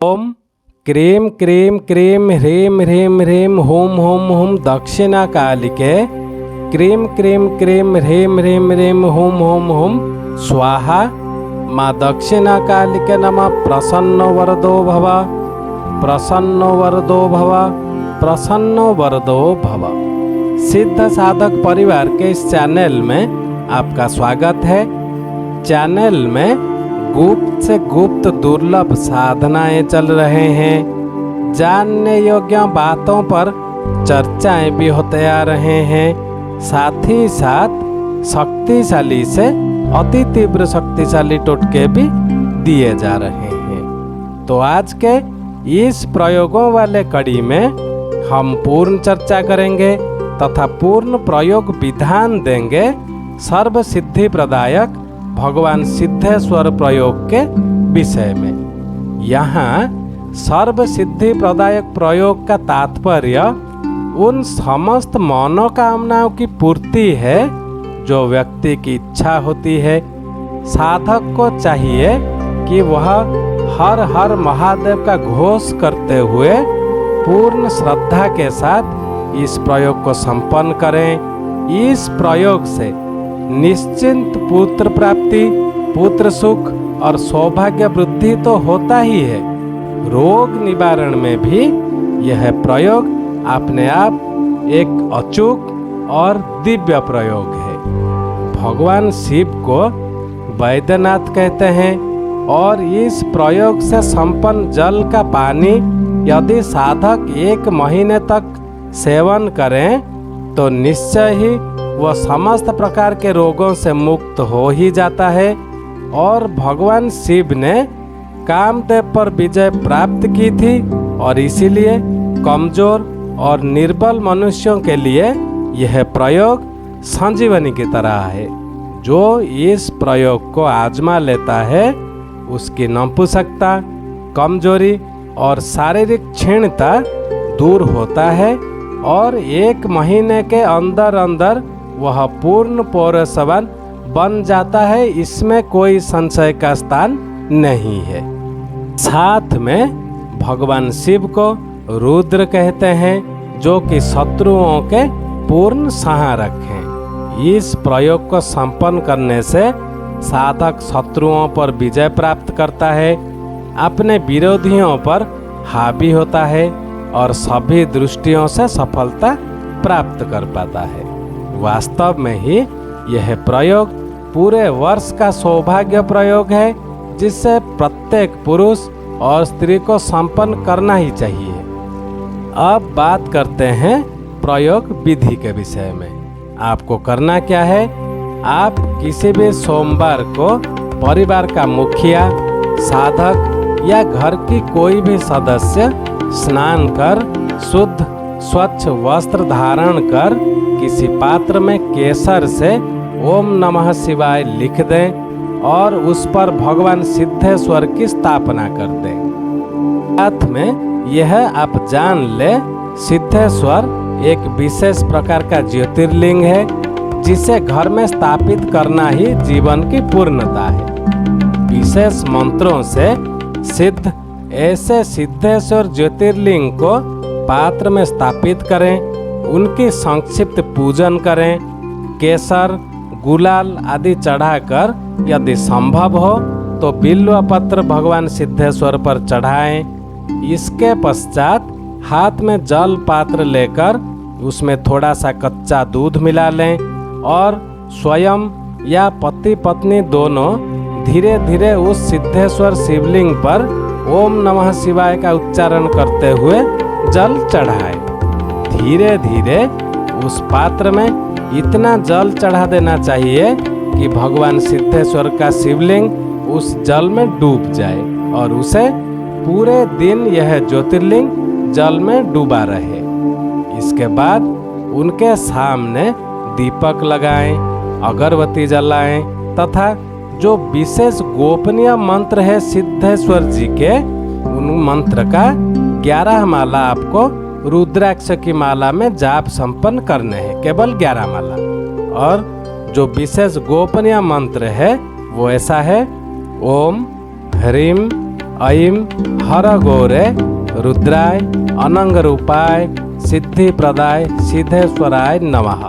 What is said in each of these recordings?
ओम क्रीं क्रीं क्रीं ह्रीं ह्रीं ह्रीं हुं हुं हुं दक्षिणाकालिके क्रीं क्रीं क्रीं ह्रीं ह्रीं ह्रीं हुं हुं हुं स्वाहा। माँ दक्षिणाकालिके नमः। प्रसन्नो वरदो भव, प्रसन्नो वरदो भव, प्रसन्नो वरदो भव। सिद्ध साधक परिवार के इस चैनल में आपका स्वागत है। चैनल में गुप्त से गुप्त दुर्लभ साधनाएं चल रहे हैं। जानने योग्य बातों पर चर्चाएं भी होते आ रहे हैं। साथ ही साथ शक्तिशाली से अति तीव्र शक्तिशाली टोटके भी दिए जा रहे हैं। तो आज के इस प्रयोगों वाले कड़ी में हम पूर्ण चर्चा करेंगे तथा पूर्ण प्रयोग विधान देंगे सर्व सिद्धि प्रदायक भगवान सिद्धेश्वर प्रयोग के विषय में। यहाँ सर्व सिद्धि प्रदायक प्रयोग का तात्पर्य उन समस्त मनोकामनाओं की पूर्ति है जो व्यक्ति की इच्छा होती है। साधक को चाहिए कि वह हर हर महादेव का घोष करते हुए पूर्ण श्रद्धा के साथ इस प्रयोग को संपन्न करें। इस प्रयोग से निश्चिंत पुत्र प्राप्ति, पुत्र सुख और सौभाग्य वृद्धि तो होता ही है, रोग निवारण में भी यह प्रयोग अपने आप एक अचूक और दिव्य प्रयोग है। भगवान शिव को वैद्यनाथ कहते हैं और इस प्रयोग से संपन्न जल का पानी यदि साधक 1 महीने तक सेवन करें तो निश्चय ही वह समस्त प्रकार के रोगों से मुक्त हो ही जाता है। और भगवान शिव ने कामदेव पर विजय प्राप्त की थी और इसीलिए कमजोर और निर्बल मनुष्यों के लिए यह प्रयोग संजीवनी की तरह है। जो इस प्रयोग को आजमा लेता है उसकी नपुंसकता, कमजोरी और शारीरिक क्षीणता दूर होता है और 1 महीने के अंदर अंदर वह पूर्ण पौरुषवान बन जाता है। इसमें कोई संशय का स्थान नहीं है। साथ में भगवान शिव को रुद्र कहते हैं जो कि शत्रुओं के पूर्ण संहारक हैं। इस प्रयोग को संपन्न करने से साधक शत्रुओं पर विजय प्राप्त करता है, अपने विरोधियों पर हावी होता है और सभी दृष्टियों से सफलता प्राप्त कर पाता है। वास्तव में ही यह प्रयोग पूरे वर्ष का सौभाग्य प्रयोग है जिसे प्रत्येक पुरुष और स्त्री को संपन्न करना ही चाहिए। अब बात करते हैं प्रयोग विधि के विषय में। आपको करना क्या है? आप किसी भी सोमवार को परिवार का मुखिया, साधक या घर की कोई भी सदस्य स्नान कर शुद्ध स्वच्छ वस्त्र धारण कर किसी पात्र में केसर से ओम नमः शिवाय लिख दें और उस पर भगवान सिद्धेश्वर की स्थापना कर दें। साथ में यह आप जान ले, सिद्धेश्वर एक विशेष प्रकार का ज्योतिर्लिंग है जिसे घर में स्थापित करना ही जीवन की पूर्णता है। विशेष मंत्रों से सिद्ध ऐसे सिद्धेश्वर ज्योतिर्लिंग को पात्र में स्थापित करें, उनकी संक्षिप्त पूजन करें। केसर, गुलाल आदि चढ़ाकर यदि संभव हो तो बिल्व पत्र भगवान सिद्धेश्वर पर चढ़ाएं। इसके पश्चात हाथ में जल पात्र लेकर उसमें थोड़ा सा कच्चा दूध मिला लें और स्वयं या पति पत्नी दोनों धीरे धीरे उस सिद्धेश्वर शिवलिंग पर ओम नमः शिवाय का उच्चारण करते हुए जल चढ़ाएं। धीरे धीरे उस पात्र में इतना जल चढ़ा देना चाहिए कि भगवान सिद्धेश्वर का शिवलिंग उस जल में डूब जाए और उसे पूरे दिन यह ज्योतिर्लिंग जल में डूबा रहे। इसके बाद उनके सामने दीपक लगाएं, अगरबत्ती जलाएं तथा जो विशेष गोपनीय मंत्र है सिद्धेश्वर जी के, उन मंत्र का 11 माला आपको रुद्राक्ष की माला में जाप संपन्न करने हैं, केवल 11 माला। और जो विशेष गोपनीय मंत्र है वो ऐसा है: ओम ह्रीं ऐं हरगौरे रुद्राय अनंगरूपाय सिद्धिप्रदाय सिद्धेश्वराय नमः।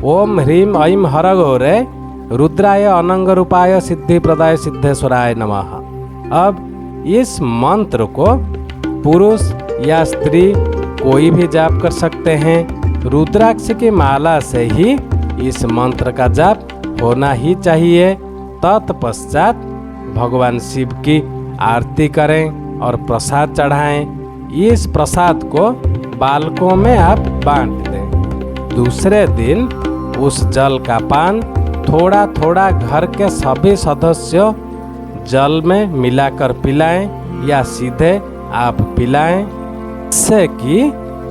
ओम ह्रीं ऐं हरगौरे रुद्राय अनंगरूपाय सिद्धिप्रदाय सिद्धेश्वराय नमः। अब इस मंत्र को पुरुष या स्त्री कोई भी जाप कर सकते हैं। रुद्राक्ष की माला से ही इस मंत्र का जाप होना ही चाहिए। तत्पश्चात भगवान शिव की आरती करें और प्रसाद चढ़ाएं। इस प्रसाद को बालकों में आप बांट दें। दूसरे दिन उस जल का पान थोड़ा थोड़ा घर के सभी सदस्यों जल में मिलाकर पिलाएं या सीधे आप पिलाएं, इससे कि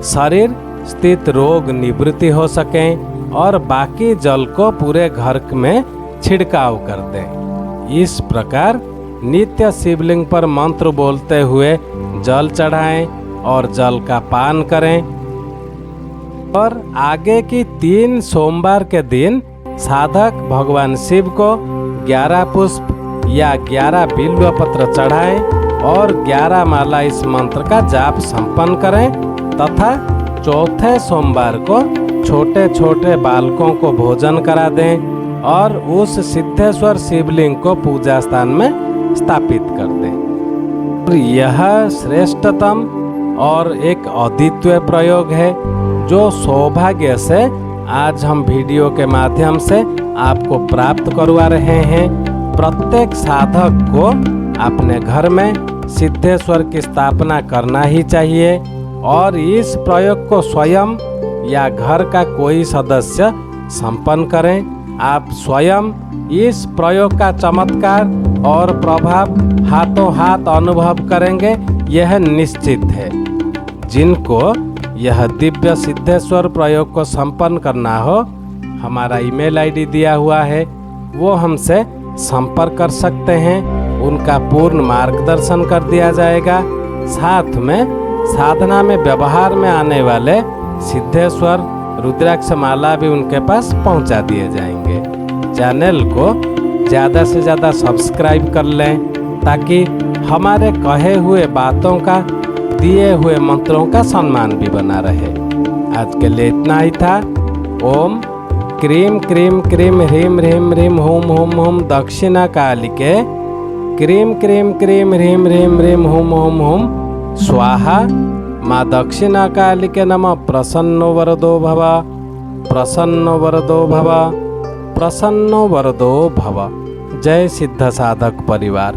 शरीर स्थित रोग निवृत्ति हो सकें और बाकी जल को पूरे घर में छिड़काव कर दें। इस प्रकार नित्य शिवलिंग पर मंत्र बोलते हुए जल चढ़ाएं और जल का पान करें। और आगे की 3 सोमवार के दिन साधक भगवान शिव को 11 पुष्प या 11 बिल्व पत्र चढ़ाएं और 11 माला इस मंत्र का जाप संपन्न करें तथा चौथे सोमवार को छोटे छोटे बालकों को भोजन करा दें और उस सिद्धेश्वर शिवलिंग को पूजा स्थान में स्थापित कर दें। यह श्रेष्ठतम और एक अद्वितीय प्रयोग है जो सौभाग्य से आज हम वीडियो के माध्यम से आपको प्राप्त करवा रहे हैं। प्रत्येक साधक को अपने घर में सिद्धेश्वर की स्थापना करना ही चाहिए और इस प्रयोग को स्वयं या घर का कोई सदस्य संपन्न करें। आप स्वयं इस प्रयोग का चमत्कार और प्रभाव हाथों हाथ अनुभव करेंगे, यह निश्चित है। जिनको यह दिव्य सिद्धेश्वर प्रयोग को संपन्न करना हो, हमारा ईमेल आईडी दिया हुआ है, वो हमसे संपर्क कर सकते हैं। उनका पूर्ण मार्गदर्शन कर दिया जाएगा। साथ में साधना में व्यवहार में आने वाले सिद्धेश्वर रुद्राक्ष माला भी उनके पास पहुंचा दिए जाएंगे। चैनल को ज़्यादा से ज़्यादा सब्सक्राइब कर लें ताकि हमारे कहे हुए बातों का, दिए हुए मंत्रों का सम्मान भी बना रहे। आज के लिए इतना ही था। ओम क्रीम क्रीम क्रीम ह्रीं ह्रीं ह्रीं होम होम होम दक्षिणा कालिके क्रीम क्रीम क्रीम ह्रीं ह्रीं ह्रीं होम होम होम स्वाहा। माँ दक्षिणा कालिके नमः। प्रसन्नो वरदो भव, प्रसन्नो वरदो भव, प्रसन्नो वरदो भव। जय सिद्ध साधक परिवार।